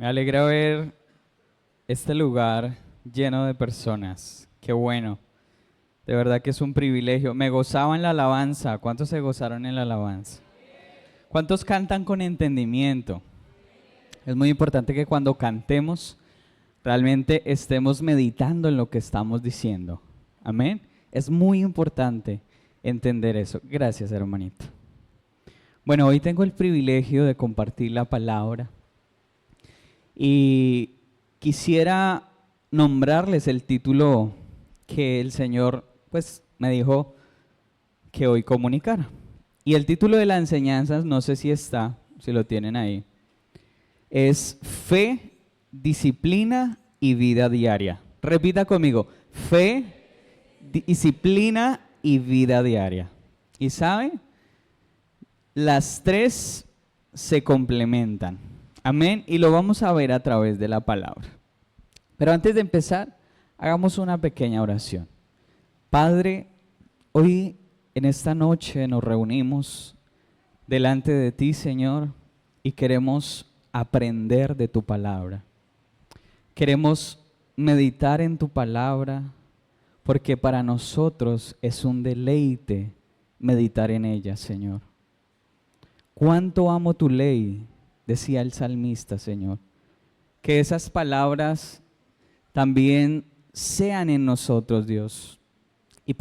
Me alegra ver este lugar lleno de personas. Qué bueno. De verdad que es un privilegio. Me gozaba en la alabanza. ¿Cuántos se gozaron en la alabanza? ¿Cuántos cantan con entendimiento? Es muy importante que cuando cantemos realmente estemos meditando en lo que estamos diciendo. Amén. Es muy importante entender eso. Gracias, hermanito. Bueno, hoy tengo el privilegio de compartir la palabra. Y quisiera nombrarles el título que el Señor pues me dijo que hoy comunicara. Y el título de la enseñanza, no sé si está, si lo tienen ahí, es Fe, Disciplina y Vida Diaria. Repita conmigo, fe, disciplina y vida diaria. ¿Y sabe? Las tres se complementan. Amén. Y lo vamos a ver a través de la palabra. Pero antes de empezar, hagamos una pequeña oración. Padre, hoy en esta noche nos reunimos delante de ti, Señor, y queremos aprender de tu palabra. Queremos meditar en tu palabra, porque para nosotros es un deleite meditar en ella, Señor. Cuánto amo tu ley, decía el salmista, Señor. Que esas palabras también sean en nosotros, Dios. Y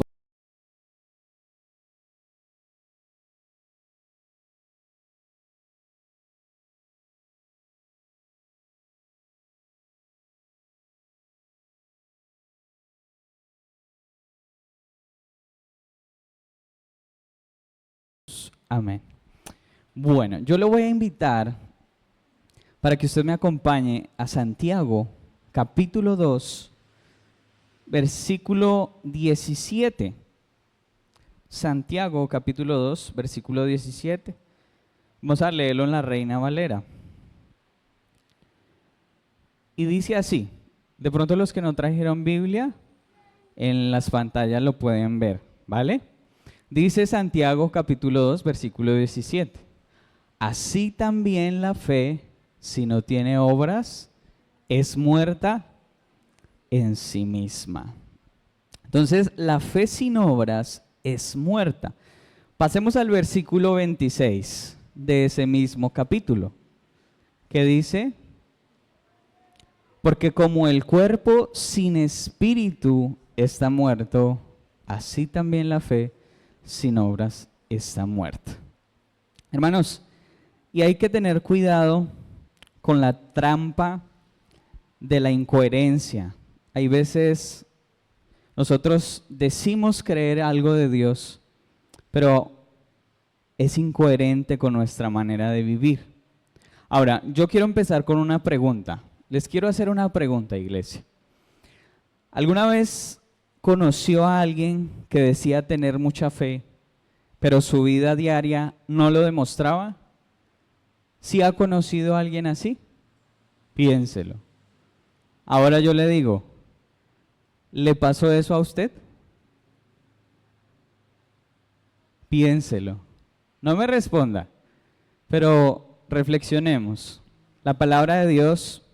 amén. Bueno, yo lo voy a invitar para que usted me acompañe a Santiago, capítulo 2, versículo 17. Santiago, capítulo 2, versículo 17. Vamos a leerlo en la Reina Valera. Y dice así, de pronto los que no trajeron Biblia, en las pantallas lo pueden ver, ¿vale? Dice Santiago capítulo 2, versículo 17. Así también la fe, si no tiene obras, es muerta en sí misma. Entonces, la fe sin obras es muerta. Pasemos al versículo 26 de ese mismo capítulo, que dice, porque como el cuerpo sin espíritu está muerto, así también la fe sin obras está muerta. Hermanos, y hay que tener cuidado con la trampa de la incoherencia. Hay veces nosotros decimos creer algo de Dios, pero es incoherente con nuestra manera de vivir. Ahora, yo quiero empezar con una pregunta. Les quiero hacer una pregunta, iglesia. ¿Alguna vez conoció a alguien que decía tener mucha fe, pero su vida diaria no lo demostraba? ¿Sí ha conocido a alguien así? Piénselo. Ahora yo le digo, ¿le pasó eso a usted? Piénselo. No me responda, pero reflexionemos. La palabra de Dios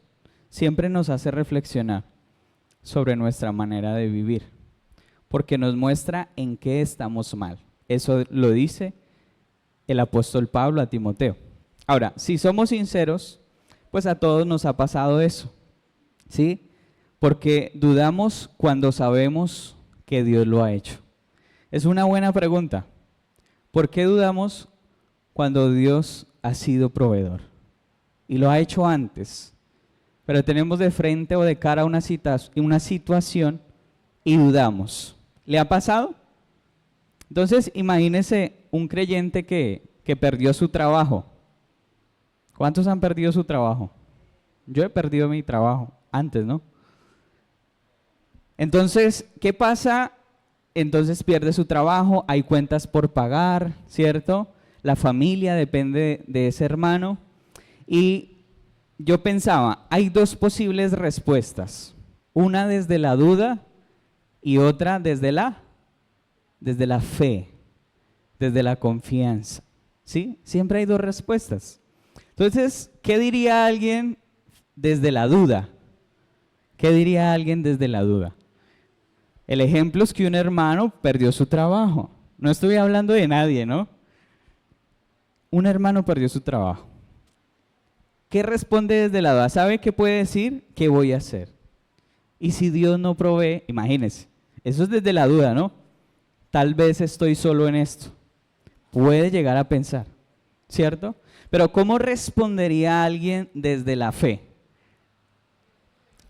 siempre nos hace reflexionar sobre nuestra manera de vivir, porque nos muestra en qué estamos mal. Eso lo dice el apóstol Pablo a Timoteo. Ahora, si somos sinceros, pues a todos nos ha pasado eso, ¿sí? Porque dudamos cuando sabemos que Dios lo ha hecho. Es una buena pregunta. ¿Por qué dudamos cuando Dios ha sido proveedor? Y lo ha hecho antes. Pero tenemos de frente o de cara una situación y dudamos. ¿Le ha pasado? Entonces, imagínese un creyente que perdió su trabajo. ¿Cuántos han perdido su trabajo? Yo he perdido mi trabajo antes, ¿no? Entonces, ¿qué pasa? Entonces pierde su trabajo, hay cuentas por pagar, ¿cierto? La familia depende de ese hermano. Y yo pensaba, hay dos posibles respuestas. Una desde la duda y otra desde la fe, desde la confianza. ¿Sí? Siempre hay dos respuestas. Entonces, ¿qué diría alguien desde la duda. ¿Qué diría alguien desde la duda? El ejemplo es que un hermano perdió su trabajo. No estoy hablando de nadie, ¿no? Un hermano perdió su trabajo. ¿Qué responde desde la duda? ¿Sabe qué puede decir? ¿Qué voy a hacer? Y si Dios no provee, imagínense, eso es desde la duda, ¿no? Tal vez estoy solo en esto. Puede llegar a pensar, ¿cierto? Pero ¿cómo respondería alguien desde la fe?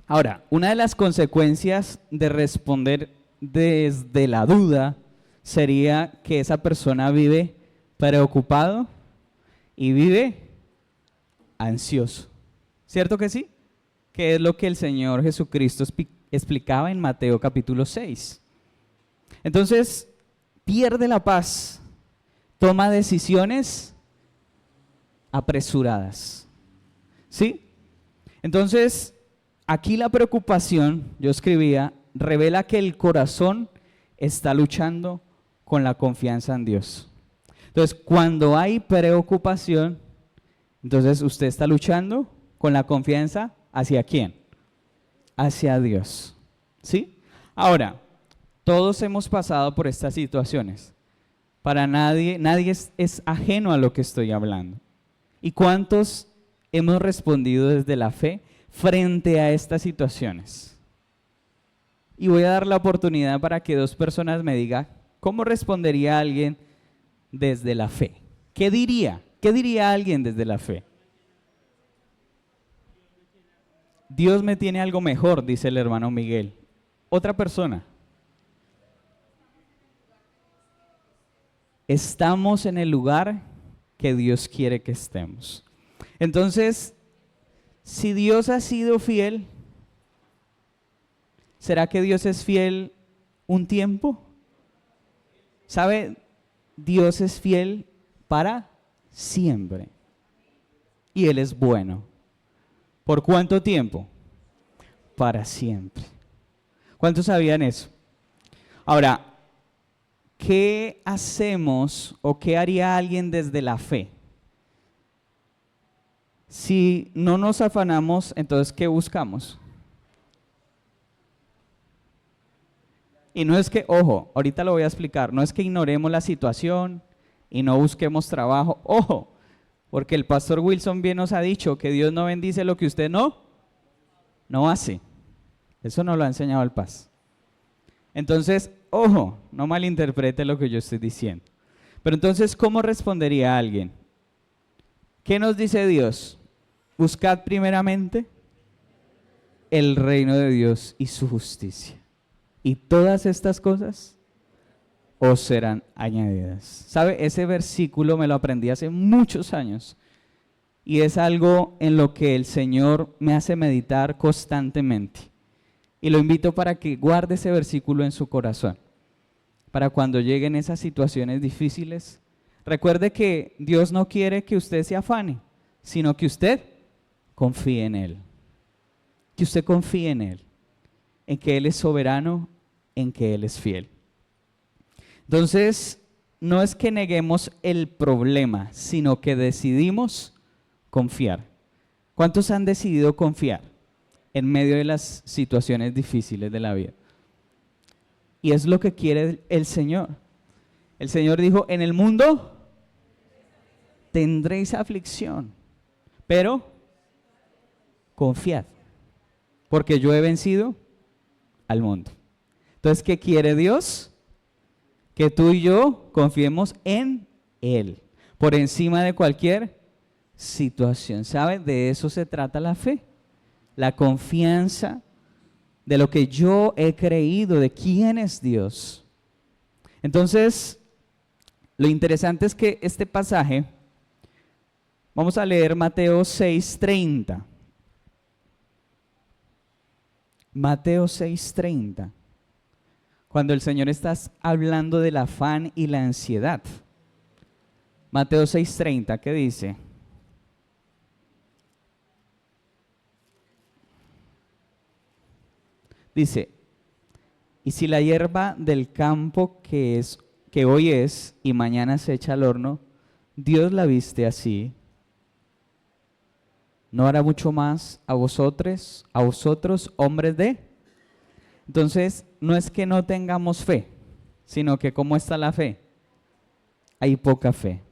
Ahora, una de las consecuencias de responder desde la duda sería que esa persona vive preocupado y vive ansioso. ¿Cierto que sí? Que es lo que el Señor Jesucristo explicaba en Mateo capítulo 6. Entonces, pierde la paz, toma decisiones apresuradas. ¿Sí? Entonces, aquí la preocupación, yo escribía, revela que el corazón está luchando con la confianza en Dios. Entonces, cuando hay preocupación, entonces usted está luchando con la confianza ¿hacia quién? Hacia Dios. ¿Sí? Ahora, todos hemos pasado por estas situaciones. Para nadie es ajeno a lo que estoy hablando. ¿Y cuántos hemos respondido desde la fe frente a estas situaciones? Y voy a dar la oportunidad para que dos personas me digan cómo respondería alguien desde la fe. ¿Qué diría? ¿Qué diría alguien desde la fe? Dios me tiene algo mejor, dice el hermano Miguel. Otra persona. Estamos en el lugar que Dios quiere que estemos. Entonces, si Dios ha sido fiel, ¿será que Dios es fiel un tiempo? ¿Sabe? Dios es fiel para siempre. Y Él es bueno. ¿Por cuánto tiempo? Para siempre. ¿Cuántos sabían eso? Ahora, ¿qué hacemos o qué haría alguien desde la fe? Si no nos afanamos, entonces ¿qué buscamos? Y no es que, ojo, ahorita lo voy a explicar, no es que ignoremos la situación y no busquemos trabajo, ojo, porque el pastor Wilson bien nos ha dicho que Dios no bendice lo que usted no hace. Eso no lo ha enseñado el Paz. Entonces, ojo, no malinterprete lo que yo estoy diciendo. Pero entonces, ¿cómo respondería alguien? ¿Qué nos dice Dios? Buscad primeramente el reino de Dios y su justicia. Y todas estas cosas os serán añadidas. ¿Sabe? Ese versículo me lo aprendí hace muchos años. Y es algo en lo que el Señor me hace meditar constantemente. Y lo invito para que guarde ese versículo en su corazón. Para cuando lleguen esas situaciones difíciles. Recuerde que Dios no quiere que usted se afane, sino que usted confíe en Él. Que usted confíe en Él. En que Él es soberano, en que Él es fiel. Entonces, no es que neguemos el problema, sino que decidimos confiar. ¿Cuántos han decidido confiar en medio de las situaciones difíciles de la vida? Y es lo que quiere el Señor. El Señor dijo, en el mundo tendréis aflicción, pero confiad, porque yo he vencido al mundo. Entonces, ¿qué quiere Dios? Que tú y yo confiemos en Él, por encima de cualquier situación. ¿Sabe? De eso se trata la fe. La confianza de lo que yo he creído, de quién es Dios. Entonces, lo interesante es que este pasaje, vamos a leer Mateo 6:30. Mateo 6:30. Cuando el Señor está hablando del afán y la ansiedad. Mateo 6:30, ¿qué dice? Dice, y si la hierba del campo que hoy es y mañana se echa al horno, Dios la viste así, ¿no hará mucho más a vosotros, hombres de? Entonces, no es que no tengamos fe, sino que ¿cómo está la fe? Hay poca fe.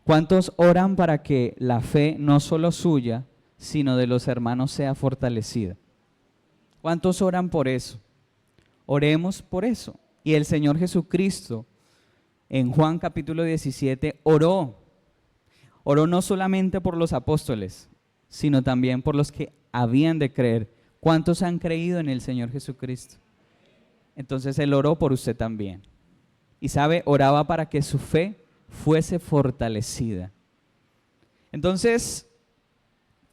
¿Cuántos oran para que la fe no solo suya, sino de los hermanos sea fortalecida? ¿Cuántos oran por eso? Oremos por eso. Y el Señor Jesucristo, en Juan capítulo 17, oró no solamente por los apóstoles, sino también por los que habían de creer. ¿Cuántos han creído en el Señor Jesucristo? Entonces Él oró por usted también. Y sabe, oraba para que su fe fuese fortalecida. Entonces,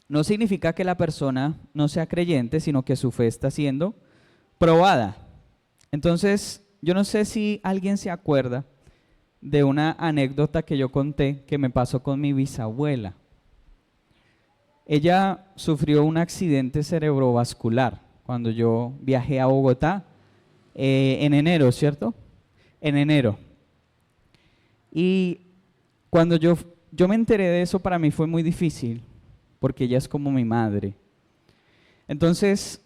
no significa que la persona no sea creyente, sino que su fe está siendo probada. Entonces, yo no sé si alguien se acuerda de una anécdota que yo conté que me pasó con mi bisabuela. Ella sufrió un accidente cerebrovascular cuando yo viajé a Bogotá en enero, ¿cierto? En enero. Y cuando yo me enteré de eso, para mí fue muy difícil, porque ella es como mi madre. Entonces,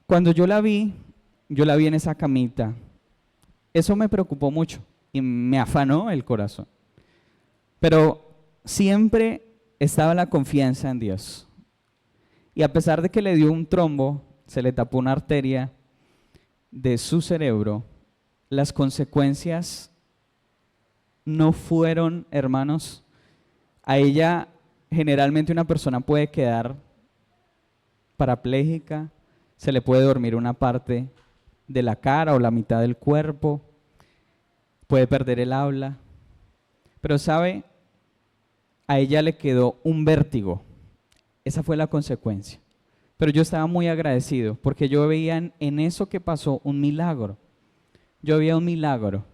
cuando yo la vi en esa camita. Eso me preocupó mucho y me afanó el corazón. Pero siempre estaba la confianza en Dios. Y a pesar de que le dio un trombo, se le tapó una arteria de su cerebro, las consecuencias no fueron, hermanos, a ella generalmente una persona puede quedar parapléjica, se le puede dormir una parte de la cara o la mitad del cuerpo, puede perder el habla, pero sabe, a ella le quedó un vértigo, esa fue la consecuencia. Pero yo estaba muy agradecido porque yo veía en eso que pasó un milagro, yo veía un milagro,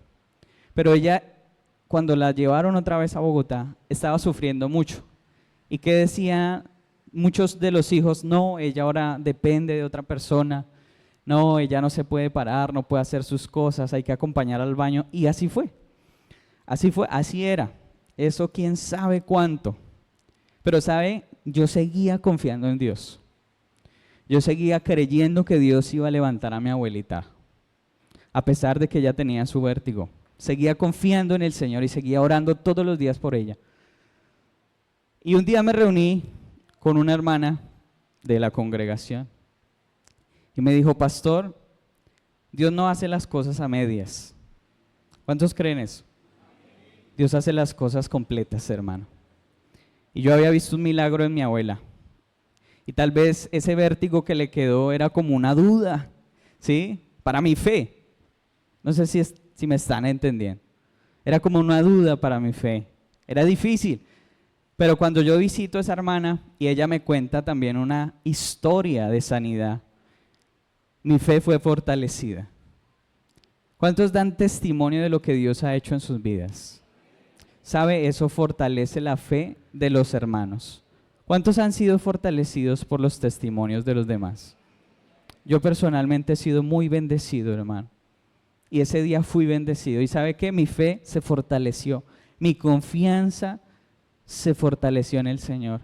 pero ella cuando la llevaron otra vez a Bogotá estaba sufriendo mucho. ¿Y qué decía muchos de los hijos? No, ella ahora depende de otra persona. No, ella no se puede parar, no puede hacer sus cosas, hay que acompañar al baño. Y así fue, así era. Eso quién sabe cuánto. Pero sabe, yo seguía confiando en Dios. Yo seguía creyendo que Dios iba a levantar a mi abuelita, a pesar de que ella tenía su vértigo. Seguía confiando en el Señor y seguía orando todos los días por ella. Y un día me reuní con una hermana de la congregación. Y me dijo, pastor, Dios no hace las cosas a medias. ¿Cuántos creen eso? Dios hace las cosas completas, hermano. Y yo había visto un milagro en mi abuela. Y tal vez ese vértigo que le quedó era como una duda, ¿sí? Para mi fe. No sé si me están entendiendo. Era como una duda para mi fe. Era difícil. Pero cuando yo visito a esa hermana y ella me cuenta también una historia de sanidad, mi fe fue fortalecida. ¿Cuántos dan testimonio de lo que Dios ha hecho en sus vidas? ¿Sabe? Eso fortalece la fe de los hermanos. ¿Cuántos han sido fortalecidos por los testimonios de los demás? Yo personalmente he sido muy bendecido, hermano. Y ese día fui bendecido. ¿Y sabe qué? Mi fe se fortaleció. Mi confianza se fortaleció en el Señor.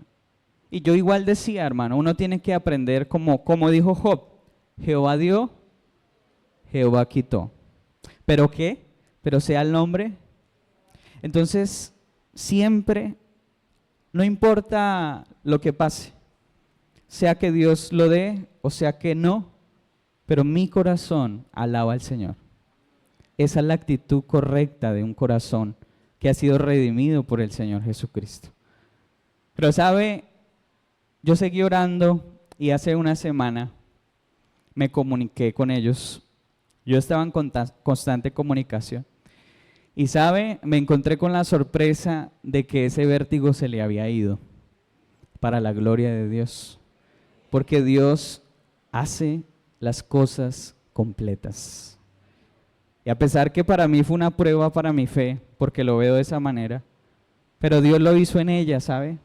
Y yo igual decía, hermano, uno tiene que aprender como dijo Job. Jehová dio, Jehová quitó. ¿Pero qué? Pero sea el nombre. Entonces, siempre, no importa lo que pase, sea que Dios lo dé o sea que no, pero mi corazón alaba al Señor. Esa es la actitud correcta de un corazón que ha sido redimido por el Señor Jesucristo. Pero sabe, yo seguí orando y hace una semana me comuniqué con ellos. Yo estaba en constante comunicación. Y sabe, me encontré con la sorpresa de que ese vértigo se le había ido para la gloria de Dios. Porque Dios hace las cosas completas. Y a pesar que para mí fue una prueba para mi fe, porque lo veo de esa manera, pero Dios lo hizo en ella, ¿sabe?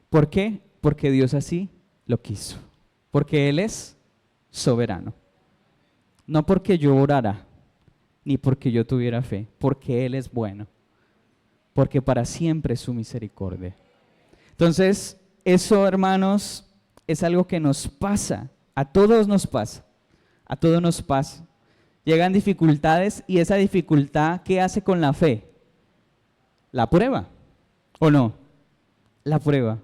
¿Por qué? Porque Dios así lo quiso. Porque Él es soberano. No porque yo orara, ni porque yo tuviera fe, porque Él es bueno. Porque para siempre es su misericordia. Entonces, eso, hermanos, es algo que nos pasa, a todos nos pasa, a todos nos pasa. Llegan dificultades y esa dificultad, ¿qué hace con la fe? La prueba, ¿o no? La prueba,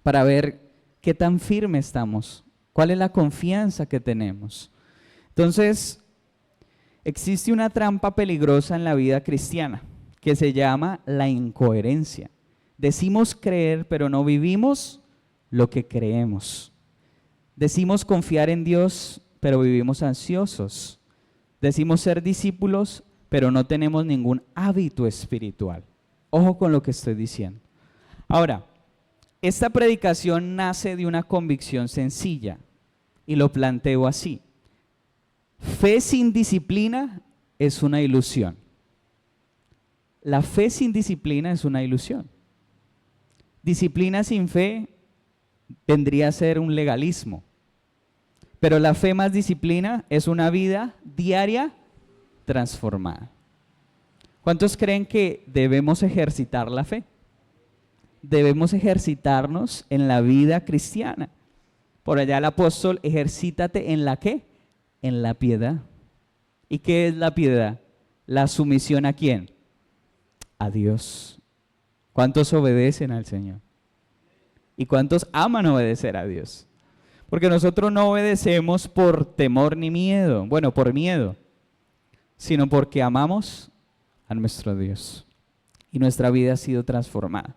para ver qué tan firme estamos, cuál es la confianza que tenemos. Entonces, existe una trampa peligrosa en la vida cristiana que se llama la incoherencia. Decimos creer, pero no vivimos lo que creemos. Decimos confiar en Dios, pero vivimos ansiosos. Decimos ser discípulos, pero no tenemos ningún hábito espiritual. Ojo con lo que estoy diciendo. Ahora, esta predicación nace de una convicción sencilla y lo planteo así. Fe sin disciplina es una ilusión. La fe sin disciplina es una ilusión. Disciplina sin fe vendría a ser un legalismo. Pero la fe más disciplina es una vida diaria transformada. ¿Cuántos creen que debemos ejercitar la fe? Debemos ejercitarnos en la vida cristiana. Por allá el apóstol, ejercítate en la ¿qué? En la piedad. ¿Y qué es la piedad? La sumisión ¿a quién? A Dios. ¿Cuántos obedecen al Señor? ¿Y cuántos aman obedecer a Dios? Porque nosotros no obedecemos por temor ni miedo, bueno, por miedo, sino porque amamos a nuestro Dios. Y nuestra vida ha sido transformada.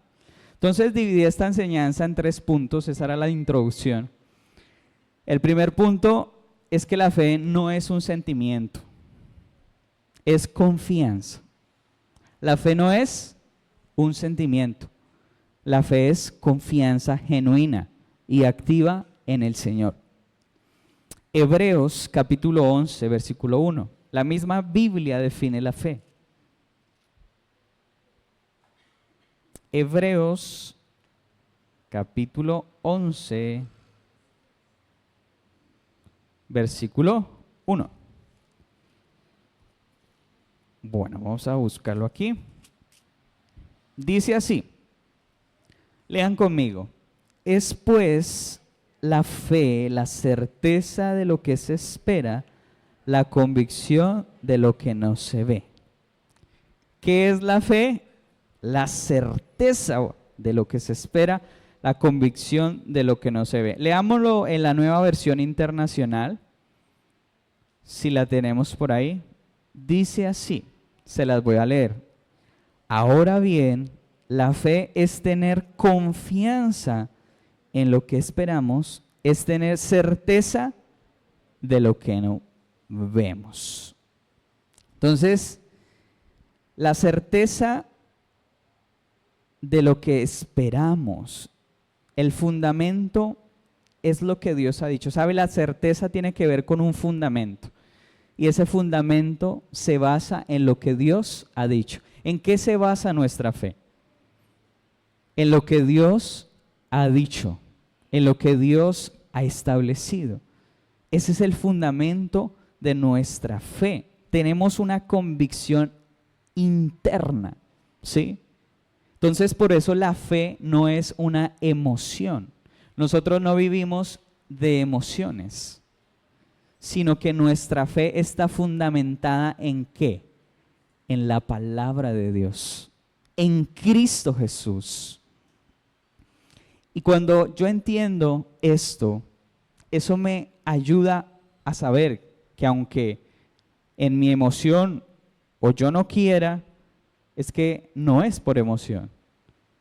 Entonces dividí esta enseñanza en 3 puntos, esa era la introducción. El primer punto es que la fe no es un sentimiento, es confianza. La fe no es un sentimiento, la fe es confianza genuina y activa en el Señor. Hebreos capítulo 11, versículo 1. La misma Biblia define la fe. Hebreos capítulo 11, versículo 1. Bueno, vamos a buscarlo aquí. Dice así, lean conmigo. Es pues la fe, la certeza de lo que se espera, la convicción de lo que no se ve. ¿Qué es la fe? La certeza de lo que se espera, la convicción de lo que no se ve. Leámoslo en la Nueva Versión Internacional, si la tenemos por ahí. Dice así, se las voy a leer. Ahora bien, la fe es tener confianza en lo que esperamos, es tener certeza de lo que no vemos. Entonces, la certeza de lo que esperamos, el fundamento es lo que Dios ha dicho. ¿Sabe? La certeza tiene que ver con un fundamento. Y ese fundamento se basa en lo que Dios ha dicho. ¿En qué se basa nuestra fe? En lo que Dios ha dicho, en lo que Dios ha establecido. Ese es el fundamento de nuestra fe. Tenemos una convicción interna, ¿sí? Entonces, por eso la fe no es una emoción. Nosotros no vivimos de emociones, sino que nuestra fe está fundamentada ¿en qué? En la palabra de Dios, en Cristo Jesús. Y cuando yo entiendo esto, eso me ayuda a saber que aunque en mi emoción o yo no quiera, es que no es por emoción,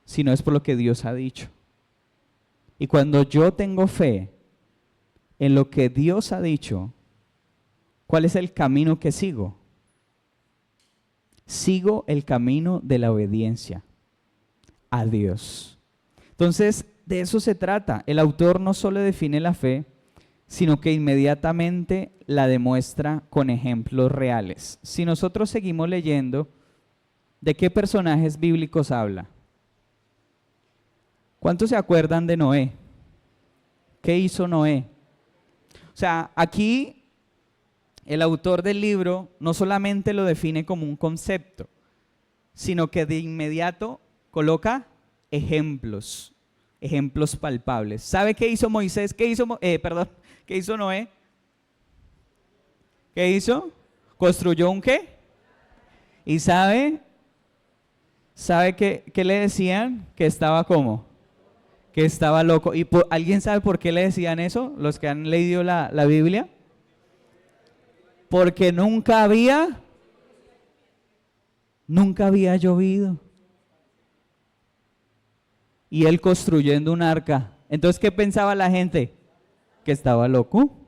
sino es por lo que Dios ha dicho. Y cuando yo tengo fe en lo que Dios ha dicho, ¿cuál es el camino que sigo? Sigo el camino de la obediencia a Dios. Entonces, de eso se trata. El autor no solo define la fe, sino que inmediatamente la demuestra con ejemplos reales. Si nosotros seguimos leyendo, ¿de qué personajes bíblicos habla? ¿Cuántos se acuerdan de Noé? ¿Qué hizo Noé? O sea, aquí el autor del libro no solamente lo define como un concepto, sino que de inmediato coloca ejemplos, ejemplos palpables. ¿Sabe qué hizo Moisés? ¿Qué hizo, qué hizo Noé? ¿Qué hizo? ¿Construyó un qué? ¿Y sabe qué le decían? Que estaba ¿cómo? Que estaba loco. ¿Y alguien sabe por qué le decían eso? Los que han leído la Biblia. Porque nunca había llovido. Y él construyendo un arca. Entonces, ¿qué pensaba la gente? Que estaba loco.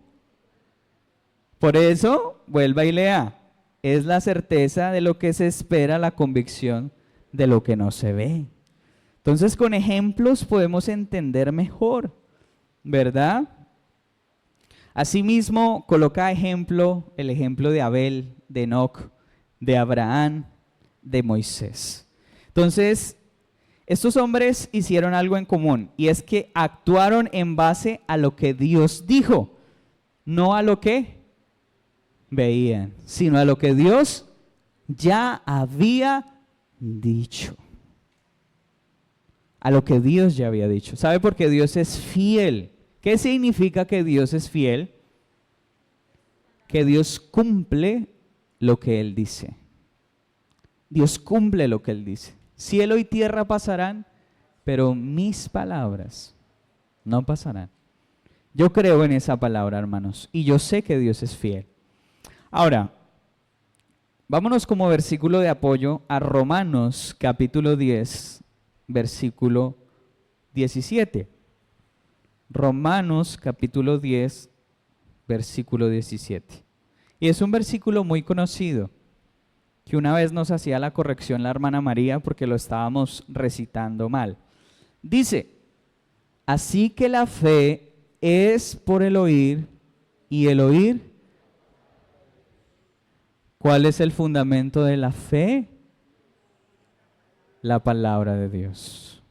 Por eso, vuelva y lea. Es la certeza de lo que se espera, la convicción de lo que no se ve. Entonces, con ejemplos podemos entender mejor, ¿verdad? Asimismo, coloca el ejemplo de Abel, de Enoc, de Abraham, de Moisés. Entonces, estos hombres hicieron algo en común, y es que actuaron en base a lo que Dios dijo, no a lo que veían, sino a lo que Dios ya había dicho. A lo que Dios ya había dicho. ¿Sabe por qué Dios es fiel? ¿Qué significa que Dios es fiel? Que Dios cumple lo que Él dice. Dios cumple lo que Él dice. Cielo y tierra pasarán, pero mis palabras no pasarán. Yo creo en esa palabra, hermanos, y yo sé que Dios es fiel. Ahora, vámonos como versículo de apoyo a Romanos capítulo 10, versículo 17. Romanos capítulo 10, versículo 17. Y es un versículo muy conocido, que una vez nos hacía la corrección la hermana María porque lo estábamos recitando mal. Dice, así que la fe es por el oír, y el oír. ¿Cuál es el fundamento de la fe? La palabra de Dios.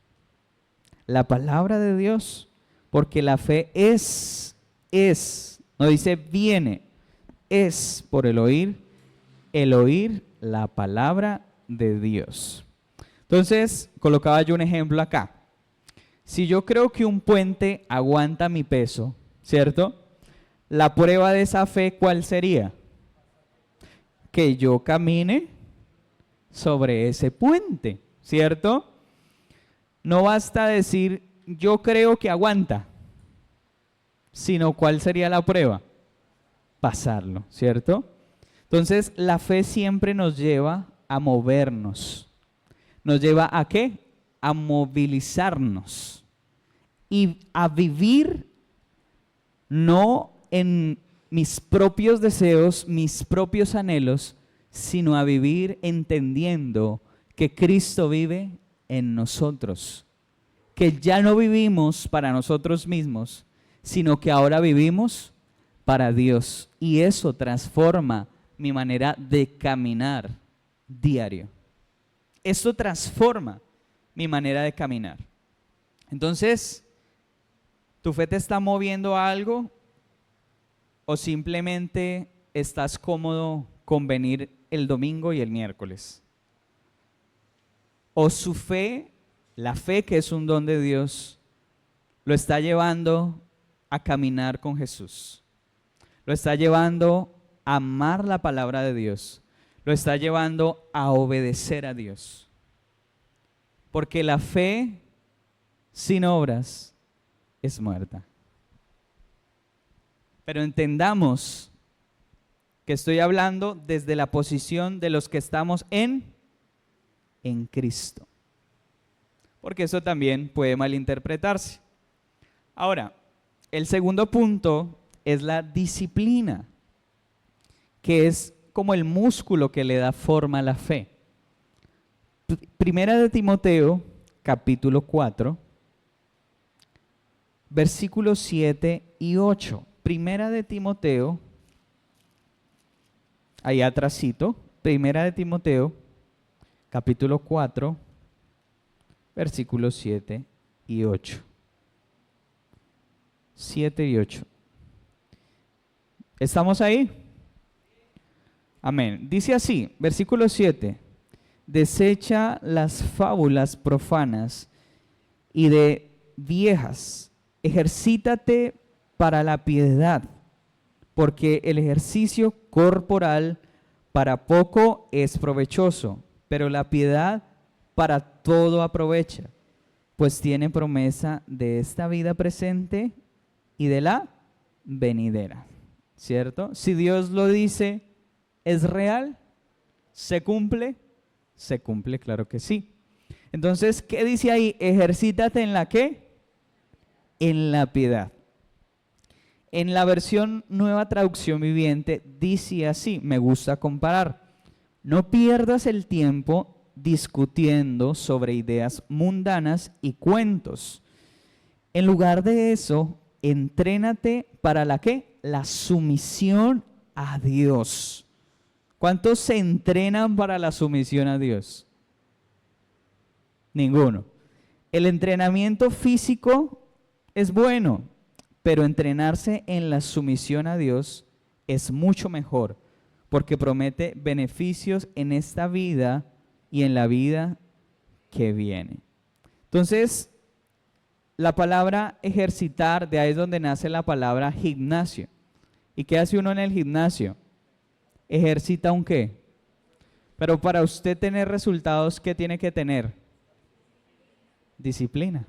La palabra de Dios. Porque la fe es, no dice viene, es por el oír la palabra de Dios. Entonces, colocaba yo un ejemplo acá. Si yo creo que un puente aguanta mi peso, ¿cierto? La prueba de esa fe, ¿cuál sería? Que yo camine sobre ese puente, ¿cierto? No basta decir, yo creo que aguanta, sino ¿cuál sería la prueba? Pasarlo, ¿cierto? Entonces, la fe siempre nos lleva a movernos. ¿Nos lleva a qué? A movilizarnos y a vivir no en mis propios deseos, mis propios anhelos, sino a vivir entendiendo que Cristo vive en nosotros, que ya no vivimos para nosotros mismos, sino que ahora vivimos para Dios, y eso transforma mi manera de caminar diario. Esto transforma mi manera de caminar. Entonces, ¿tu fe te está moviendo a algo? ¿O simplemente estás cómodo con venir el domingo y el miércoles? ¿O su fe, la fe que es un don de Dios, lo está llevando a caminar con Jesús? Lo está llevando a amar la palabra de Dios. Lo está llevando a obedecer a Dios. Porque la fe sin obras es muerta. Pero entendamos que estoy hablando desde la posición de los que estamos en Cristo. Porque eso también puede malinterpretarse. Ahora, el segundo punto es la disciplina, que es como el músculo que le da forma a la fe. Primera de Timoteo, capítulo 4, versículos 7 y 8. Primera de Timoteo, ahí atrásito, Primera de Timoteo, capítulo 4, versículos 7 y 8. 7 y 8. ¿Estamos ahí? Amén. Dice así, versículo 7. Desecha las fábulas profanas y de viejas, ejercítate para la piedad, porque el ejercicio corporal para poco es provechoso, pero la piedad para todo aprovecha, pues tiene promesa de esta vida presente y de la venidera, ¿cierto? Si Dios lo dice, ¿es real? ¿Se cumple? Se cumple, claro que sí. Entonces, ¿qué dice ahí? Ejercítate en la ¿qué? En la piedad. En la versión Nueva Traducción Viviente dice así, me gusta comparar. No pierdas el tiempo discutiendo sobre ideas mundanas y cuentos. En lugar de eso, entrénate para la ¿qué? La sumisión a Dios. ¿Cuántos se entrenan para la sumisión a Dios? Ninguno. El entrenamiento físico es bueno, pero entrenarse en la sumisión a Dios es mucho mejor, porque promete beneficios en esta vida y en la vida que viene. Entonces, la palabra ejercitar, de ahí es donde nace la palabra gimnasio. ¿Y qué hace uno en el gimnasio? ¿Ejercita un qué? Pero para usted tener resultados, ¿qué tiene que tener? Disciplina.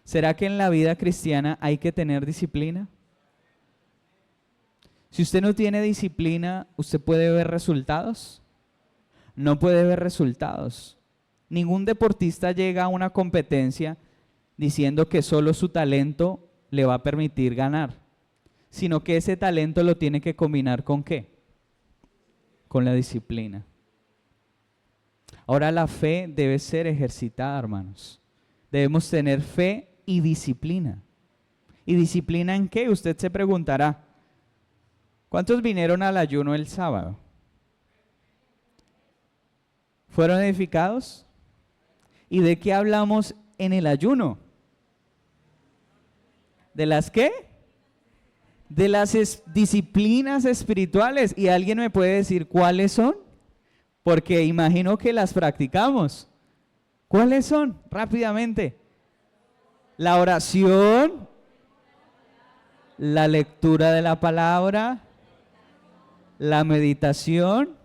¿Será que en la vida cristiana hay que tener disciplina? Si usted no tiene disciplina, ¿usted puede ver resultados? No puede ver resultados. Ningún deportista llega a una competencia diciendo que solo su talento le va a permitir ganar, sino que ese talento lo tiene que combinar ¿con qué? Con la disciplina. Ahora la fe debe ser ejercitada, hermanos. Debemos tener fe y disciplina. ¿Y disciplina en qué? Usted se preguntará. ¿Cuántos vinieron al ayuno el sábado? ¿Fueron edificados? ¿Y de qué hablamos en el ayuno? ¿De las qué? De las disciplinas espirituales. ¿Y alguien me puede decir cuáles son? Porque imagino que las practicamos. ¿Cuáles son? Rápidamente. La oración, la lectura de la palabra, la meditación,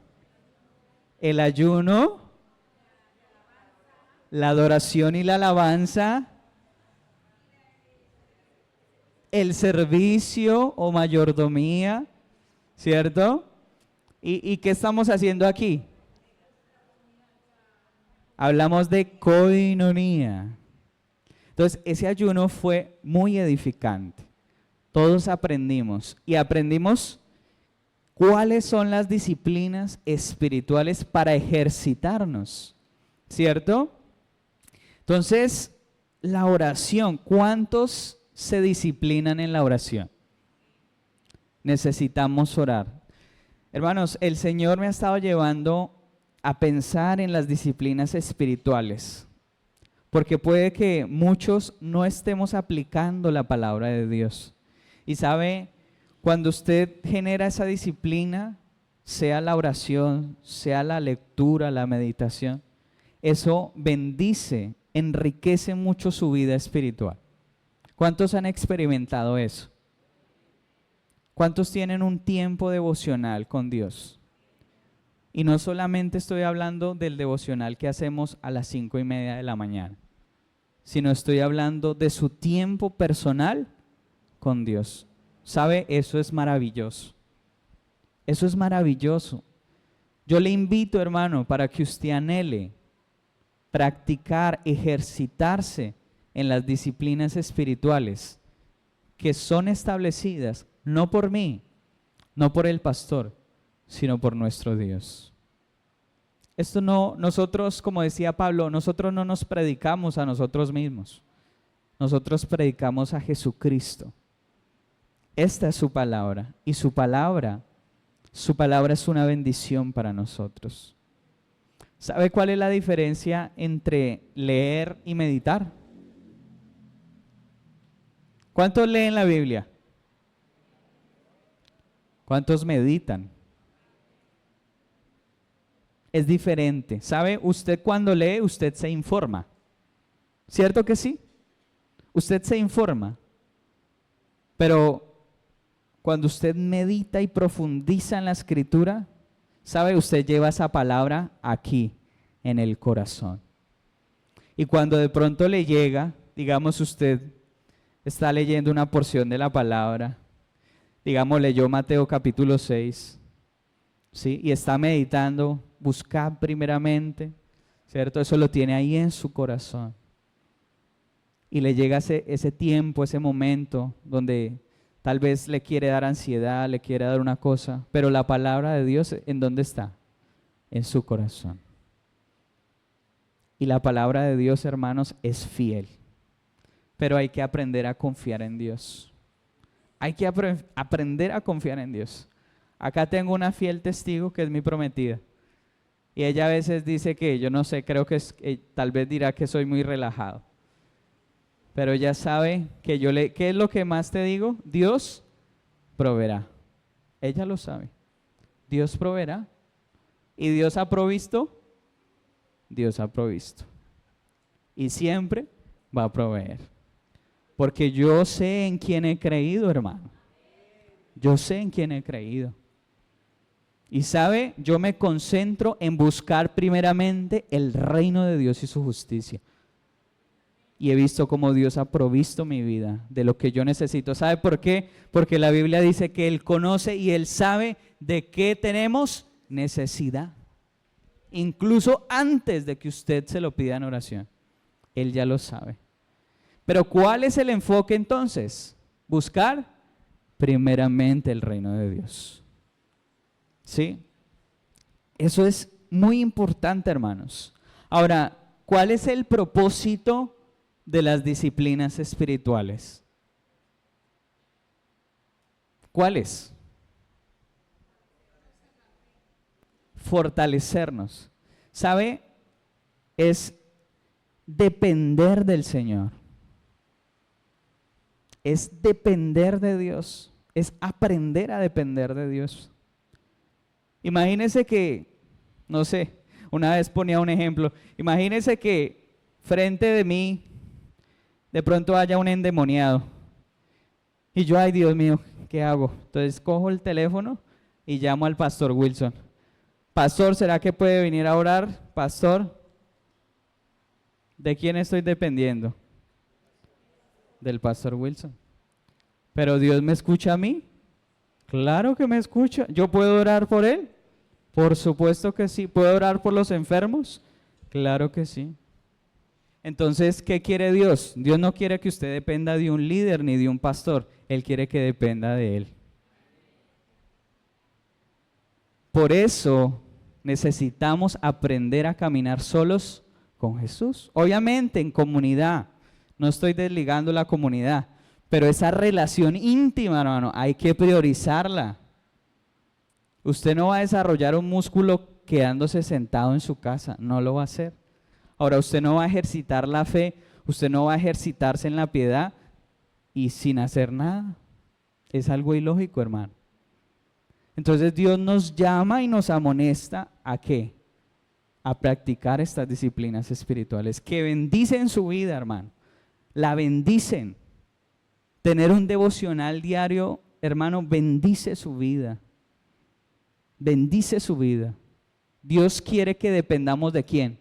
el ayuno, la adoración y la alabanza, el servicio o mayordomía, ¿cierto? ¿Y qué estamos haciendo aquí? Hablamos de koinonía. Entonces, ese ayuno fue muy edificante. Todos aprendimos y aprendimos cuáles son las disciplinas espirituales para ejercitarnos, ¿cierto? Entonces, la oración, ¿cuántos se disciplinan en la oración? Necesitamos orar. Hermanos, el Señor me ha estado llevando a pensar en las disciplinas espirituales, porque puede que muchos no estemos aplicando la palabra de Dios. Y sabe, cuando usted genera esa disciplina, sea la oración, sea la lectura, la meditación, eso bendice, enriquece mucho su vida espiritual. ¿Cuántos han experimentado eso? ¿Cuántos tienen un tiempo devocional con Dios? Y no solamente estoy hablando del devocional que hacemos a las 5:30 de la mañana, sino estoy hablando de su tiempo personal con Dios. ¿Sabe? Eso es maravilloso. Eso es maravilloso. Yo le invito, hermano, para que usted anhele practicar, ejercitarse en las disciplinas espirituales que son establecidas no por mí, no por el pastor, sino por nuestro Dios. Esto no, nosotros, como decía Pablo, nosotros no nos predicamos a nosotros mismos. Nosotros predicamos a Jesucristo. Esta es su palabra y su palabra es una bendición para nosotros. ¿Sabe cuál es la diferencia entre leer y meditar? ¿Cuántos leen la Biblia? ¿Cuántos meditan? Es diferente. ¿Sabe? Usted cuando lee, usted se informa. ¿Cierto que sí? Usted se informa, pero cuando usted medita y profundiza en la Escritura, ¿sabe? Usted lleva esa palabra aquí, en el corazón. Y cuando de pronto le llega, digamos usted está leyendo una porción de la palabra, digamos leyó Mateo capítulo 6, ¿sí? Y está meditando, buscar primeramente, ¿cierto? Eso lo tiene ahí en su corazón. Y le llega ese tiempo, ese momento donde tal vez le quiere dar ansiedad, le quiere dar una cosa, pero la palabra de Dios, ¿en dónde está? En su corazón. Y la palabra de Dios, hermanos, es fiel. Pero hay que aprender a confiar en Dios. Hay que aprender a confiar en Dios. Acá tengo una fiel testigo que es mi prometida. Y ella a veces dice que, yo no sé, creo que tal vez dirá que soy muy relajado. Pero ella sabe que ¿qué es lo que más te digo? Dios proveerá. Ella lo sabe. Dios proveerá. ¿Y Dios ha provisto? Dios ha provisto. Y siempre va a proveer. Porque yo sé en quién he creído, hermano. Yo sé en quién he creído. Y sabe, yo me concentro en buscar primeramente el reino de Dios y su justicia. Y he visto cómo Dios ha provisto mi vida de lo que yo necesito. ¿Sabe por qué? Porque la Biblia dice que Él conoce y Él sabe de qué tenemos necesidad. Incluso antes de que usted se lo pida en oración. Él ya lo sabe. Pero ¿cuál es el enfoque entonces? Buscar primeramente el reino de Dios. ¿Sí? Eso es muy importante, hermanos. Ahora, ¿cuál es el propósito de las disciplinas espirituales? ¿Cuáles? Fortalecernos. ¿Sabe? Es depender del Señor. Es depender de Dios. Es aprender a depender de Dios. Imagínese que, no sé, una vez ponía un ejemplo. Imagínese que frente de mí de pronto haya un endemoniado. Y yo, ay Dios mío, ¿qué hago? Entonces cojo el teléfono y llamo al pastor Wilson. Pastor, ¿será que puede venir a orar? Pastor, ¿de quién estoy dependiendo? Del pastor Wilson. ¿Pero Dios me escucha a mí? Claro que me escucha. ¿Yo puedo orar por él? Por supuesto que sí. ¿Puedo orar por los enfermos? Claro que sí. Entonces, ¿qué quiere Dios? Dios no quiere que usted dependa de un líder ni de un pastor. Él quiere que dependa de Él. Por eso necesitamos aprender a caminar solos con Jesús. Obviamente en comunidad. No estoy desligando la comunidad. Pero esa relación íntima, hermano, hay que priorizarla. Usted no va a desarrollar un músculo quedándose sentado en su casa. No lo va a hacer. Ahora, usted no va a ejercitar la fe, usted no va a ejercitarse en la piedad y sin hacer nada. Es algo ilógico, hermano. Entonces Dios nos llama y nos amonesta ¿a qué? A practicar estas disciplinas espirituales que bendicen su vida, hermano. La bendicen. Tener un devocional diario, hermano, bendice su vida. Bendice su vida. Dios quiere que dependamos de ¿quién?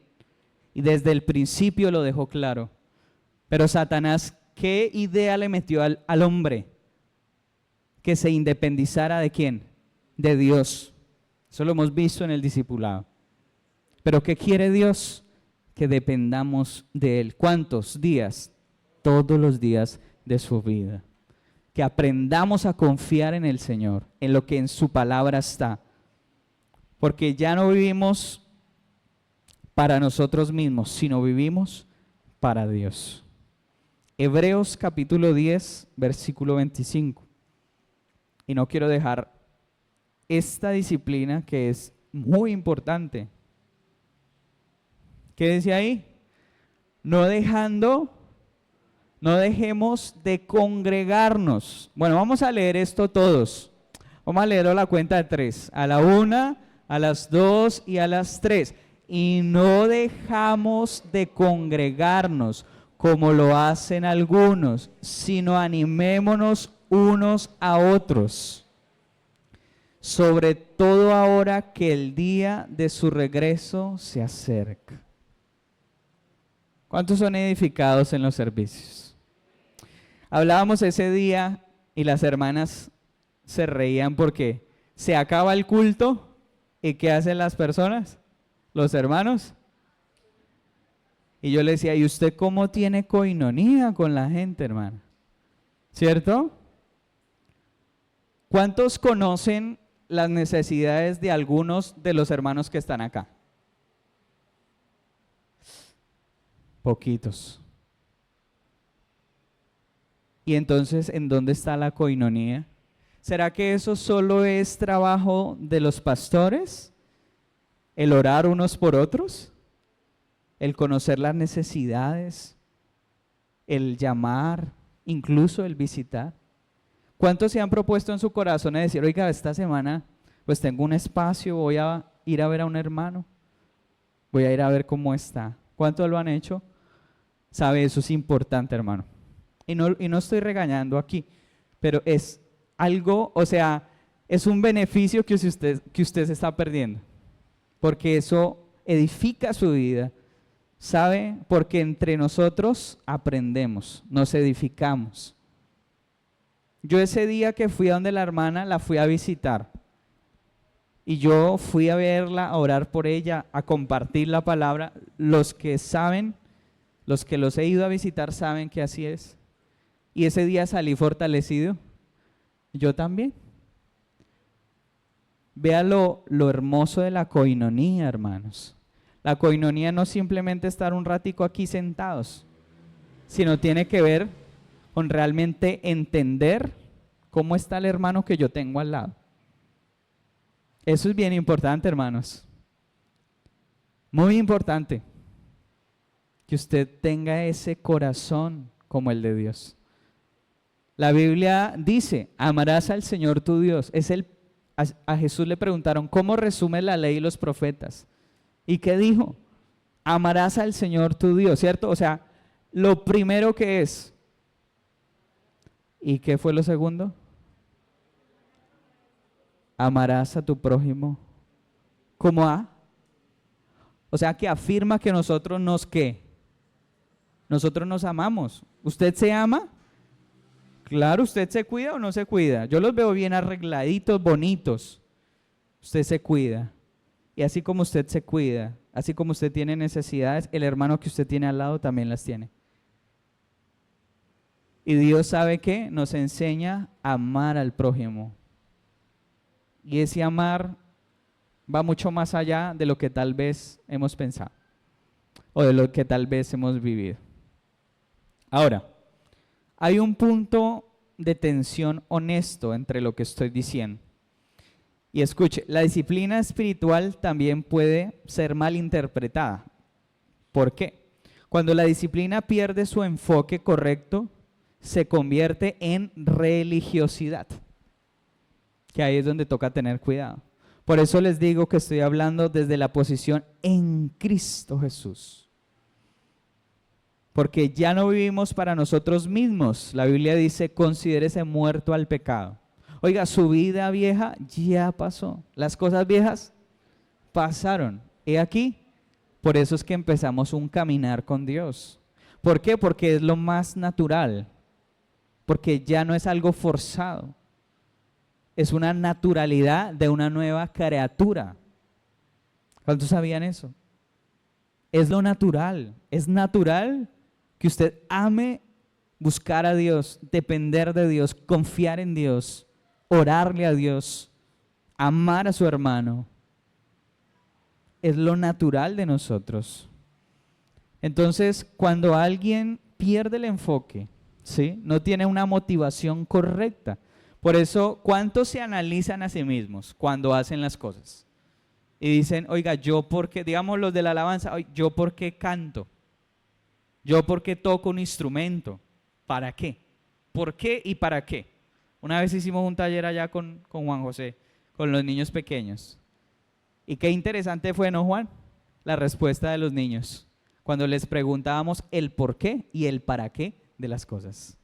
Y desde el principio lo dejó claro. Pero Satanás, ¿qué idea le metió al hombre? Que se independizara ¿de quién? De Dios. Eso lo hemos visto en el discipulado. Pero ¿qué quiere Dios? Que dependamos de Él. ¿Cuántos días? Todos los días de su vida. Que aprendamos a confiar en el Señor, en lo que en su palabra está. Porque ya no vivimos para nosotros mismos, sino vivimos para Dios. Hebreos capítulo 10, versículo 25. Y no quiero dejar esta disciplina que es muy importante. ¿Qué dice ahí? No dejemos de congregarnos. Bueno, vamos a leer esto todos. Vamos a leerlo a la cuenta de 3. A la 1, a las 2 y a las 3. Y no dejamos de congregarnos, como lo hacen algunos, sino animémonos unos a otros, sobre todo ahora que el día de su regreso se acerca. ¿Cuántos son edificados en los servicios? Hablábamos ese día y las hermanas se reían porque se acaba el culto y ¿qué hacen las personas? Los hermanos. Y yo le decía, ¿y usted cómo tiene coinonía con la gente, hermana? ¿Cierto? ¿Cuántos conocen las necesidades de algunos de los hermanos que están acá? Poquitos. Y entonces, ¿en dónde está la coinonía? ¿Será que eso solo es trabajo de los pastores? ¿El orar unos por otros? ¿El conocer las necesidades? ¿El llamar? ¿Incluso el visitar? ¿Cuántos se han propuesto en su corazón de decir, oiga, esta semana pues tengo un espacio, voy a ir a ver a un hermano, voy a ir a ver cómo está? ¿Cuántos lo han hecho? Sabe, eso es importante, hermano. Y no estoy regañando aquí, pero es algo, o sea, es un beneficio que usted se está perdiendo, porque eso edifica su vida, ¿sabe? Porque entre nosotros aprendemos, nos edificamos. Yo ese día que fui a donde la hermana, la fui a visitar, y yo fui a verla, a orar por ella, a compartir la palabra. Los que saben, los que los he ido a visitar saben que así es. Y ese día salí fortalecido. Yo también. Vea lo hermoso de la coinonía, hermanos. La coinonía no es simplemente estar un ratico aquí sentados, sino tiene que ver con realmente entender cómo está el hermano que yo tengo al lado. Eso es bien importante, hermanos. Muy importante que usted tenga ese corazón como el de Dios. La Biblia dice, amarás al Señor tu Dios. A Jesús le preguntaron, ¿cómo resume la ley y los profetas? ¿Y qué dijo? Amarás al Señor tu Dios, ¿cierto? O sea, lo primero que es. ¿Y qué fue lo segundo? Amarás a tu prójimo como a. O sea, que afirma que nosotros ¿qué? Nosotros nos amamos. ¿Usted se ama? Claro, ¿usted se cuida o no se cuida? Yo los veo bien arregladitos, bonitos. Usted se cuida. Y así como usted se cuida, así como usted tiene necesidades, el hermano que usted tiene al lado también las tiene. Y Dios sabe que nos enseña a amar al prójimo. Y ese amar va mucho más allá de lo que tal vez hemos pensado o de lo que tal vez hemos vivido. Ahora, hay un punto de tensión honesto entre lo que estoy diciendo. Y escuche, la disciplina espiritual también puede ser mal interpretada. ¿Por qué? Cuando la disciplina pierde su enfoque correcto, se convierte en religiosidad, que ahí es donde toca tener cuidado. Por eso les digo que estoy hablando desde la posición en Cristo Jesús. Porque ya no vivimos para nosotros mismos. La Biblia dice, considérese muerto al pecado. Oiga, su vida vieja ya pasó. Las cosas viejas pasaron. He aquí, por eso es que empezamos un caminar con Dios. ¿Por qué? Porque es lo más natural. Porque ya no es algo forzado. Es una naturalidad de una nueva criatura. ¿Cuántos sabían eso? Es lo natural. Es natural que usted ame buscar a Dios, depender de Dios, confiar en Dios, orarle a Dios, amar a su hermano. Es lo natural de nosotros. Entonces, cuando alguien pierde el enfoque, ¿sí?, no tiene una motivación correcta. Por eso, ¿cuántos se analizan a sí mismos cuando hacen las cosas? Y dicen, oiga, yo por qué, digamos los de la alabanza, yo por qué canto, yo por qué toco un instrumento, ¿para qué? ¿Por qué y para qué? Una vez hicimos un taller allá con Juan José, con los niños pequeños. Y qué interesante fue, ¿no, Juan? La respuesta de los niños. cuando les preguntábamos el por qué y el para qué de las cosas.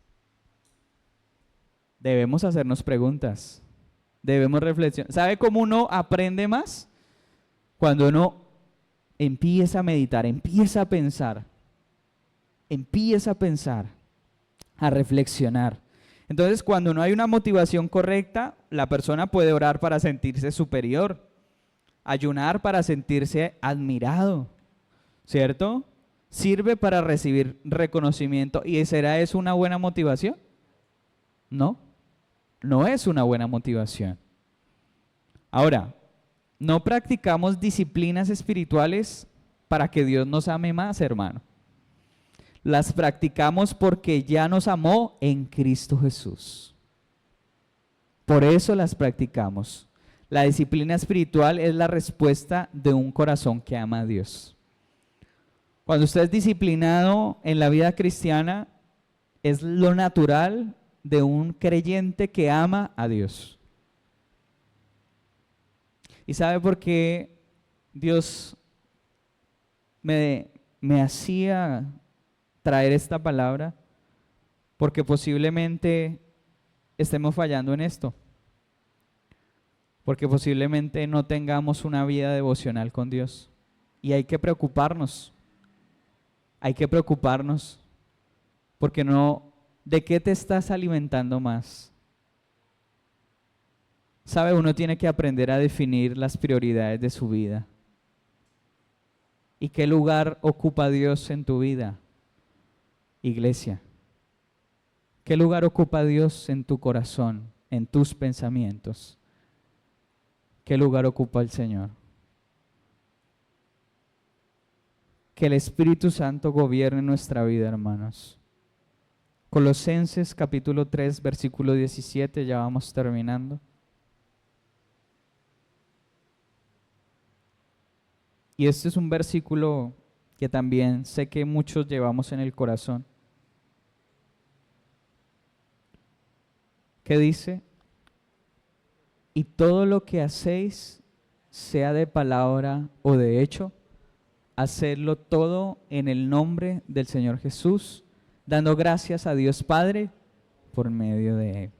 Debemos hacernos preguntas, debemos reflexionar. ¿Sabe cómo uno aprende más? Cuando uno empieza a meditar, empieza a pensar, a reflexionar. Entonces, cuando no hay una motivación correcta, la persona puede orar para sentirse superior, ayunar para sentirse admirado, ¿cierto? ¿Sirve para recibir reconocimiento? ¿Y será eso una buena motivación? No, no es una buena motivación. Ahora, no practicamos disciplinas espirituales para que Dios nos ame más, hermano. Las practicamos porque ya nos amó en Cristo Jesús. Por eso las practicamos. La disciplina espiritual es la respuesta de un corazón que ama a Dios. Cuando usted es disciplinado en la vida cristiana, es lo natural de un creyente que ama a Dios. ¿Y sabe por qué Dios me hacía traer esta palabra? Porque posiblemente estemos fallando en esto. Porque posiblemente no tengamos una vida devocional con Dios. Y hay que preocuparnos. Hay que preocuparnos. Porque no, ¿de qué te estás alimentando más? ¿Sabe? Uno tiene que aprender a definir las prioridades de su vida. ¿Y qué lugar ocupa Dios en tu vida, iglesia? ¿Qué lugar ocupa Dios en tu corazón, en tus pensamientos? ¿Qué lugar ocupa el Señor? Que el Espíritu Santo gobierne nuestra vida, hermanos. Colosenses capítulo 3, versículo 17, ya vamos terminando. Y este es un versículo que también sé que muchos llevamos en el corazón. ¿Qué dice? Y todo lo que hacéis, sea de palabra o de hecho, hacedlo todo en el nombre del Señor Jesús, dando gracias a Dios Padre por medio de Él.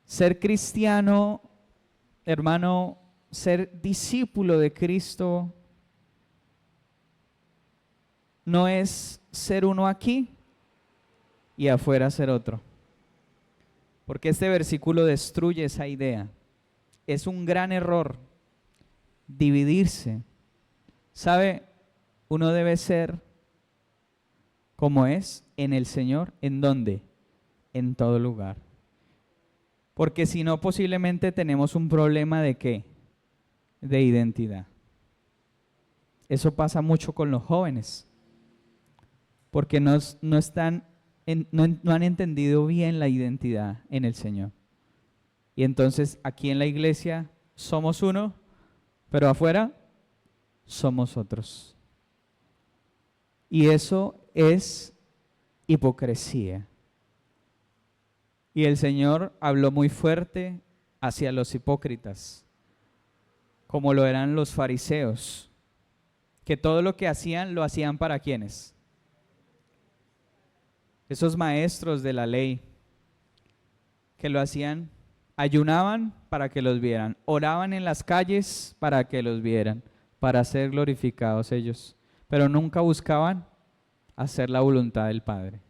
Ser cristiano, hermano, ser discípulo de Cristo no es ser uno aquí y afuera ser otro. Porque este versículo destruye esa idea. Es un gran error dividirse. ¿Sabe? Uno debe ser como es en el Señor. ¿En dónde? En todo lugar. Porque si no, posiblemente tenemos un problema de ¿qué? De identidad. Eso pasa mucho con los jóvenes, porque no han entendido bien la identidad en el Señor. Y entonces aquí en la iglesia somos uno, pero afuera somos otros. Y eso es hipocresía. Y el Señor habló muy fuerte hacia los hipócritas, como lo eran los fariseos, que todo lo que hacían, lo hacían para ¿quiénes? Esos maestros de la ley, que lo hacían, ayunaban para que los vieran, oraban en las calles para que los vieran, para ser glorificados ellos, pero nunca buscaban hacer la voluntad del Padre.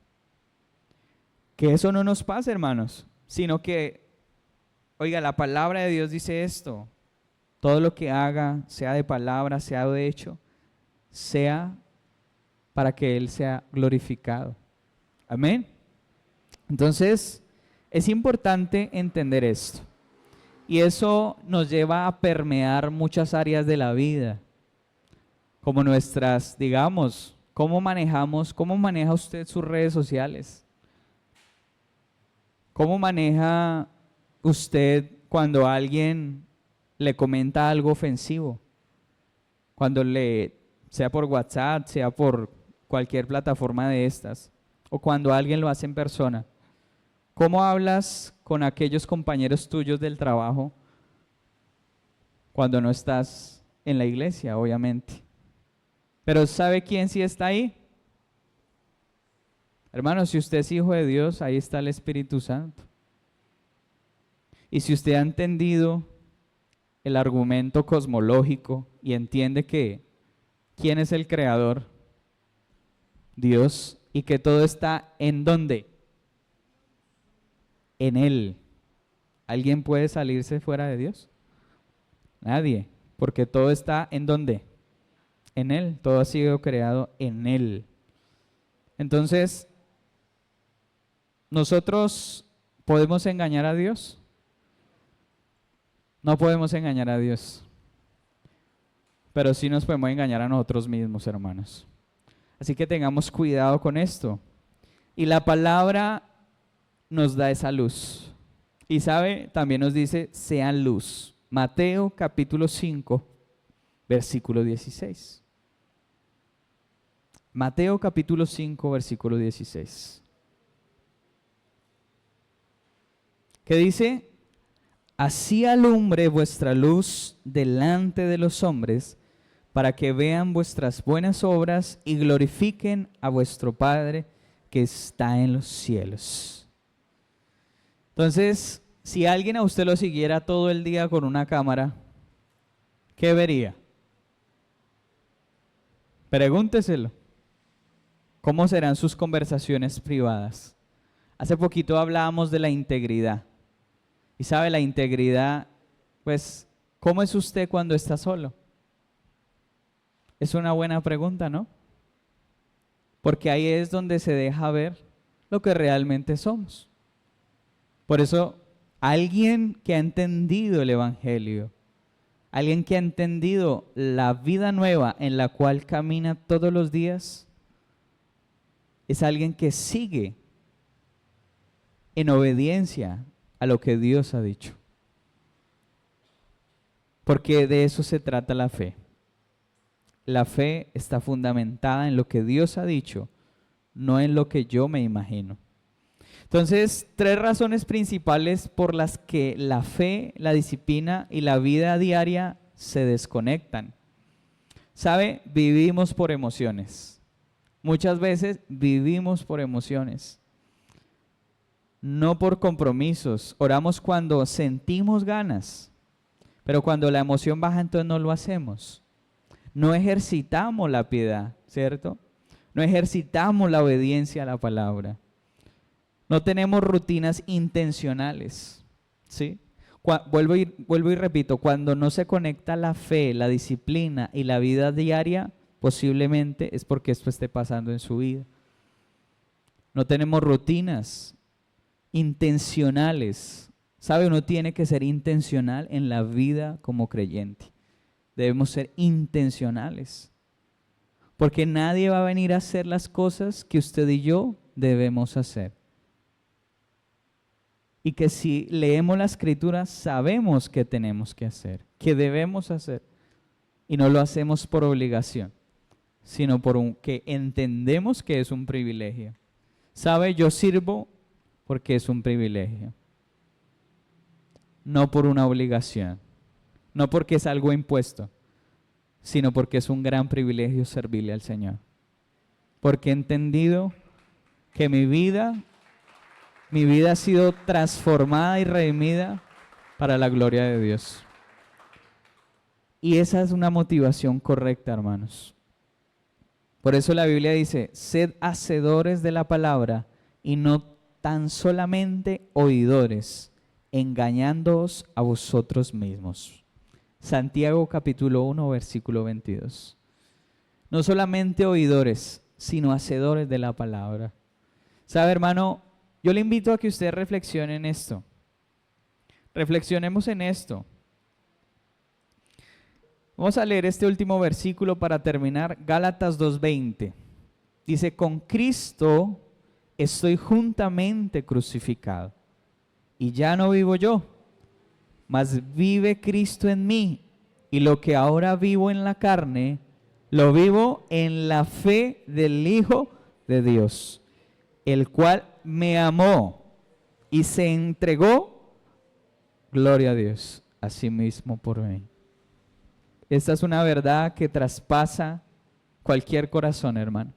Que eso no nos pase, hermanos, sino que, oiga, la palabra de Dios dice esto: todo lo que haga, sea de palabra, sea de hecho, sea para que Él sea glorificado. Amén. Entonces, es importante entender esto. Y eso nos lleva a permear muchas áreas de la vida, como nuestras, digamos, cómo maneja usted sus redes sociales. ¿Cómo maneja usted cuando alguien le comenta algo ofensivo? Cuando sea por WhatsApp, sea por cualquier plataforma de estas, o cuando alguien lo hace en persona. ¿Cómo hablas con aquellos compañeros tuyos del trabajo cuando no estás en la iglesia, obviamente? Pero ¿sabe quién sí está ahí? Hermano, si usted es hijo de Dios, ahí está el Espíritu Santo. Y si usted ha entendido el argumento cosmológico y entiende que ¿quién es el creador? Dios. Y que todo está ¿en dónde? En Él. ¿Alguien puede salirse fuera de Dios? Nadie. Porque todo está ¿en dónde? En Él. Todo ha sido creado en Él. Entonces, ¿nosotros podemos engañar a Dios? No podemos engañar a Dios. Pero sí nos podemos engañar a nosotros mismos, hermanos. Así que tengamos cuidado con esto. Y la palabra nos da esa luz. Y sabe, también nos dice, sean luz. Mateo capítulo 5, versículo 16. Mateo capítulo 5, versículo 16. ¿Qué dice? Así alumbre vuestra luz delante de los hombres, para que vean vuestras buenas obras y glorifiquen a vuestro Padre que está en los cielos. Entonces, si alguien a usted lo siguiera todo el día con una cámara, ¿qué vería? Pregúnteselo. ¿Cómo serán sus conversaciones privadas? Hace poquito hablábamos de la integridad. Y sabe, la integridad, pues, ¿cómo es usted cuando está solo? Es una buena pregunta, ¿no? Porque ahí es donde se deja ver lo que realmente somos. Por eso, alguien que ha entendido el Evangelio, alguien que ha entendido la vida nueva en la cual camina todos los días, es alguien que sigue en obediencia a lo que Dios ha dicho. Porque de eso se trata la fe. La fe está fundamentada en lo que Dios ha dicho, no en lo que yo me imagino. Entonces, 3 razones principales por las que la fe, la disciplina y la vida diaria se desconectan. ¿Sabe? Vivimos por emociones. Muchas veces vivimos por emociones, no por compromisos. Oramos cuando sentimos ganas, pero cuando la emoción baja, entonces no lo hacemos. No ejercitamos la piedad, ¿cierto? No ejercitamos la obediencia a la palabra. No tenemos rutinas intencionales, ¿sí? Vuelvo y repito, cuando no se conecta la fe, la disciplina y la vida diaria, posiblemente es porque esto esté pasando en su vida. No tenemos rutinas intencionales. ¿Sabe? Uno tiene que ser intencional en la vida como creyente. Debemos ser intencionales. Porque nadie va a venir a hacer las cosas que usted y yo debemos hacer. Y que si leemos la Escritura sabemos que tenemos que hacer, que debemos hacer. Y no lo hacemos por obligación, sino que entendemos que es un privilegio. ¿Sabe? Yo sirvo porque es un privilegio. No por una obligación. No porque es algo impuesto, sino porque es un gran privilegio servirle al Señor. Porque he entendido que mi vida ha sido transformada y redimida para la gloria de Dios. Y esa es una motivación correcta, hermanos. Por eso la Biblia dice, sed hacedores de la palabra y no tan solamente oidores, engañándoos a vosotros mismos. Santiago capítulo 1, versículo 22. No solamente oidores, sino hacedores de la palabra. ¿Sabe, hermano? Yo le invito a que usted reflexione en esto. Reflexionemos en esto. Vamos a leer este último versículo para terminar. Gálatas 2:20. Dice, con Cristo estoy juntamente crucificado. Y ya no vivo yo, mas vive Cristo en mí. Y lo que ahora vivo en la carne, lo vivo en la fe del Hijo de Dios, el cual me amó y se entregó, gloria a Dios, a sí mismo por mí. Esta es una verdad que traspasa cualquier corazón, hermano.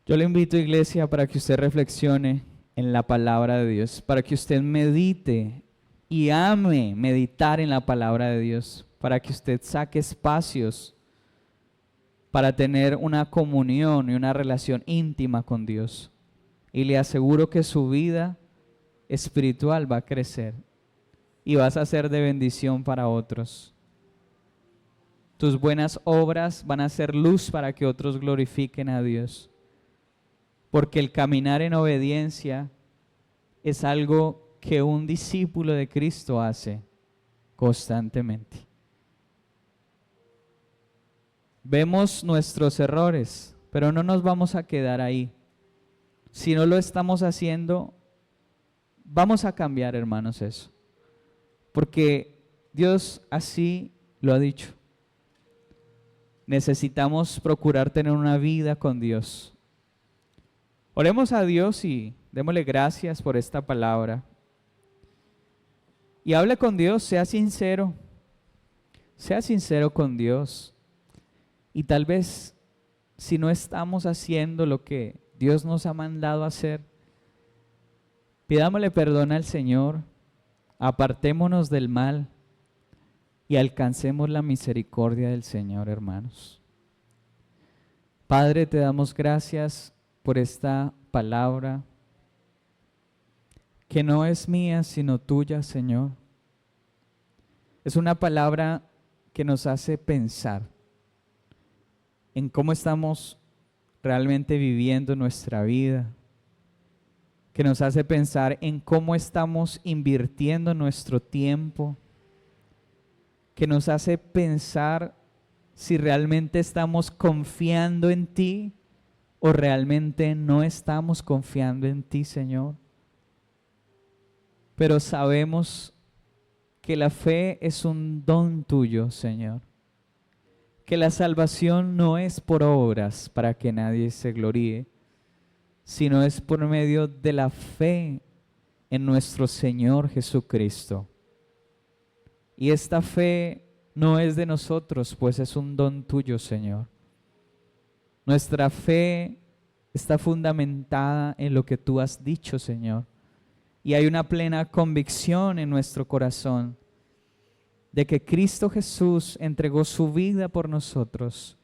Yo le invito, iglesia, para que usted reflexione en la palabra de Dios, para que usted medite y ame meditar en la palabra de Dios, para que usted saque espacios para tener una comunión y una relación íntima con Dios. Y le aseguro que su vida espiritual va a crecer y vas a ser de bendición para otros. Tus buenas obras van a ser luz para que otros glorifiquen a Dios. Porque el caminar en obediencia es algo que un discípulo de Cristo hace constantemente. Vemos nuestros errores, pero no nos vamos a quedar ahí. Si no lo estamos haciendo, vamos a cambiar, hermanos, eso. Porque Dios así lo ha dicho. Necesitamos procurar tener una vida con Dios. Oremos a Dios y démosle gracias por esta palabra. Y hable con Dios, sea sincero con Dios. Y tal vez si no estamos haciendo lo que Dios nos ha mandado a hacer, pidámosle perdón al Señor, apartémonos del mal y alcancemos la misericordia del Señor, hermanos. Padre, te damos gracias por esta palabra que no es mía sino tuya, Señor. Es una palabra que nos hace pensar en cómo estamos realmente viviendo nuestra vida, que nos hace pensar en cómo estamos invirtiendo nuestro tiempo, que nos hace pensar si realmente estamos confiando en ti o realmente no estamos confiando en ti, Señor. Pero sabemos que la fe es un don tuyo, Señor. Que la salvación no es por obras para que nadie se gloríe, sino es por medio de la fe en nuestro Señor Jesucristo. Y esta fe no es de nosotros, pues es un don tuyo, Señor. Nuestra fe está fundamentada en lo que tú has dicho, Señor. Y hay una plena convicción en nuestro corazón de que Cristo Jesús entregó su vida por nosotros,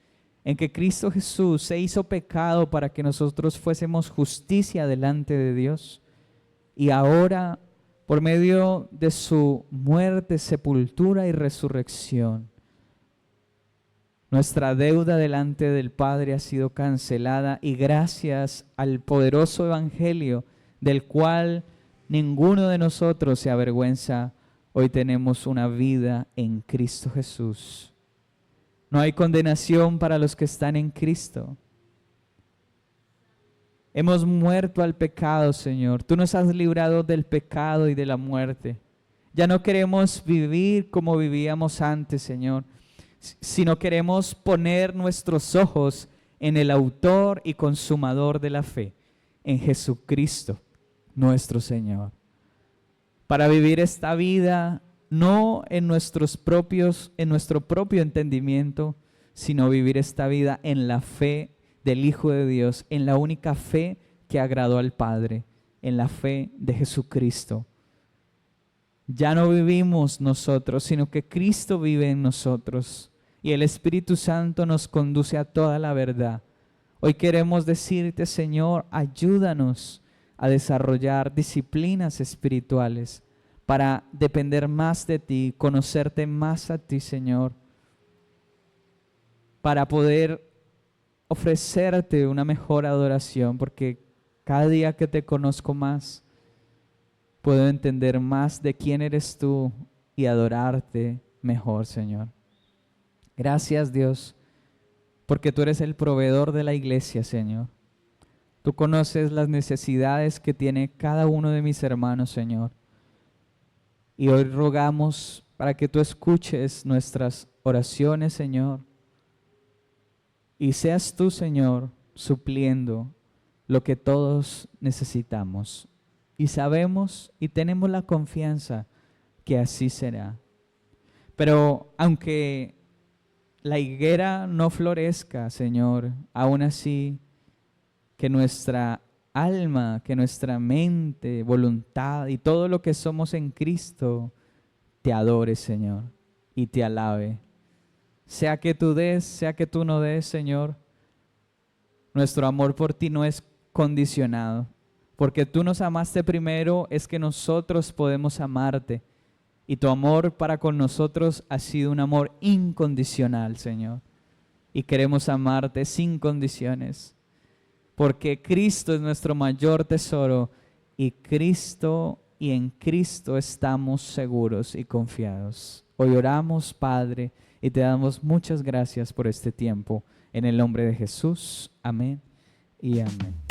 en que Cristo Jesús se hizo pecado para que nosotros fuésemos justicia delante de Dios. Y ahora, por medio de su muerte, sepultura y resurrección, nuestra deuda delante del Padre ha sido cancelada y gracias al poderoso evangelio del cual ninguno de nosotros se avergüenza, hoy tenemos una vida en Cristo Jesús. No hay condenación para los que están en Cristo. Hemos muerto al pecado, Señor. Tú nos has librado del pecado y de la muerte. Ya no queremos vivir como vivíamos antes, Señor, sino queremos poner nuestros ojos en el autor y consumador de la fe, en Jesucristo, nuestro Señor. Para vivir esta vida no en nuestro propio entendimiento, sino vivir esta vida en la fe del Hijo de Dios, en la única fe que agradó al Padre, en la fe de Jesucristo. Ya no vivimos nosotros, sino que Cristo vive en nosotros y el Espíritu Santo nos conduce a toda la verdad. Hoy queremos decirte, Señor, ayúdanos a desarrollar disciplinas espirituales para depender más de ti, conocerte más a ti, Señor, para poder ofrecerte una mejor adoración, porque cada día que te conozco más, puedo entender más de quién eres tú y adorarte mejor, Señor. Gracias, Dios, porque tú eres el proveedor de la iglesia, Señor. Tú conoces las necesidades que tiene cada uno de mis hermanos, Señor. Y hoy rogamos para que tú escuches nuestras oraciones, Señor. Y seas tú, Señor, supliendo lo que todos necesitamos. Y sabemos y tenemos la confianza que así será. Pero aunque la higuera no florezca, Señor, aún así que nuestra alma, que nuestra mente, voluntad y todo lo que somos en Cristo te adore, Señor, y te alabe. Sea que tú des, sea que tú no des, Señor, nuestro amor por ti no es condicionado. Porque tú nos amaste primero, es que nosotros podemos amarte. Y tu amor para con nosotros ha sido un amor incondicional, Señor. Y queremos amarte sin condiciones. Porque Cristo es nuestro mayor tesoro y Cristo y en Cristo estamos seguros y confiados. Hoy oramos, Padre, y te damos muchas gracias por este tiempo. En el nombre de Jesús, amén y amén.